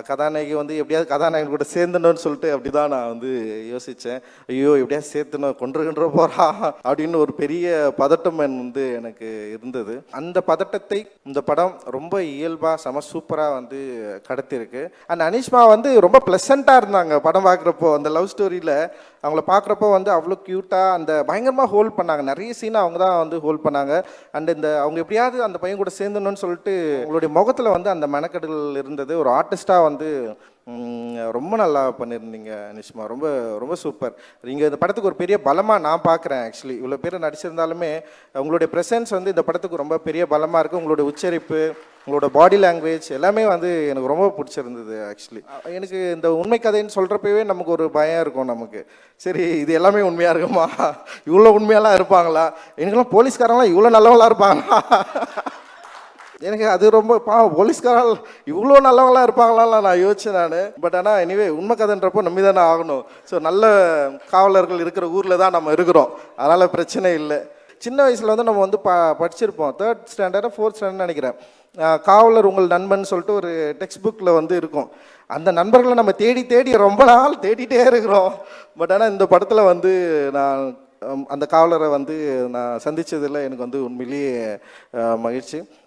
கதாநாயகி வந்து எப்படியாவது கதாநாயகன் கூட சேர்ந்தணும்னு சொல்லிட்டு அப்படி தான் நான் வந்து யோசித்தேன். ஐயோ எப்படியாவது சேர்த்துணும் கொன்று போகிறா அப்படின்னு ஒரு பெரிய பதட்டம் வந்து எனக்கு இருந்தது. அந்த பதட்டத்தை இந்த படம் ரொம்ப இயல்பாக சூப்பராக வந்து கடத்திருக்கு. அண்ட் அனிஷ்மா வந்து ரொம்ப ப்ளசண்ட்டாக இருந்தாங்க படம் பார்க்குறப்போ. அந்த லவ் ஸ்டோரியில் அவங்கள பார்க்குறப்போ வந்து அவ்வளோ க்யூட்டாக அந்த பயங்கரமாக ஹோல்ட் பண்ணாங்க. நிறைய சீனை அவங்க தான் வந்து ஹோல்ட் பண்ணாங்க. அண்ட் இந்த அவங்க எப்படியாவது அந்த பையன் கூட சேர்ந்துணும்னு சொல்லிட்டு உங்களுடைய முகத்தில் வந்து அந்த மெனக்கெடல் இருந்தது. ஒரு ஆர்டிஸ்டாக வந்து ரொம்ப நல்லா பண்ணியிருந்தீங்க அனிஷ்மா. ரொம்ப ரொம்ப சூப்பர். நீங்கள் இந்த படத்துக்கு ஒரு பெரிய பலமாக நான் பார்க்குறேன். ஆக்சுவலி இவ்வளோ பேர் நடிச்சிருந்தாலுமே உங்களுடைய ப்ரெசன்ஸ் வந்து இந்த படத்துக்கு ரொம்ப பெரிய பலமாக இருக்குது. உங்களுடைய உச்சரிப்பு, உங்களோட பாடி லாங்குவேஜ் எல்லாமே வந்து எனக்கு ரொம்ப பிடிச்சிருந்தது. ஆக்சுவலி எனக்கு இந்த உண்மை கதைன்னு சொல்கிறப்பவே நமக்கு ஒரு பயம் இருக்கும். நமக்கு சரி இது எல்லாமே உண்மையாக இருக்குமா, இவ்வளோ உண்மையெல்லாம் இருப்பாங்களா, எனக்கெல்லாம் போலீஸ்காரங்களாம் இவ்வளோ நல்லவங்களாக இருப்பாங்களா, எனக்கு அது ரொம்ப போலீஸ்காரால் இவ்வளோ நல்லவங்களாம் இருப்பாங்களாம் நான் யோசிச்சேன் நான். பட் ஆனால் எனிவே உண்மை கதைன்றப்போ நம்பி தானே ஆகணும். ஸோ நல்ல காவலர்கள் இருக்கிற ஊரில் தான் நம்ம இருக்கிறோம், அதனால் பிரச்சனை இல்லை. சின்ன வயசில் வந்து நம்ம வந்து படிச்சிருப்போம், 3rd ஸ்டாண்டர்ட் 4th ஸ்டாண்டர்ட் நினைக்கிறேன். காவலர் உங்கள் நண்பன் சொல்லிட்டு ஒரு டெக்ஸ்ட் புக்கில் வந்து இருக்கும். அந்த நண்பர்களை நம்ம தேடி தேடி ரொம்ப நாள் தேடிட்டே இருக்கிறோம். பட் ஆனால் இந்த படத்தில் வந்து நான் அந்த காவலரை வந்து நான் சந்தித்ததில் எனக்கு வந்து உண்மையிலேயே மகிழ்ச்சி.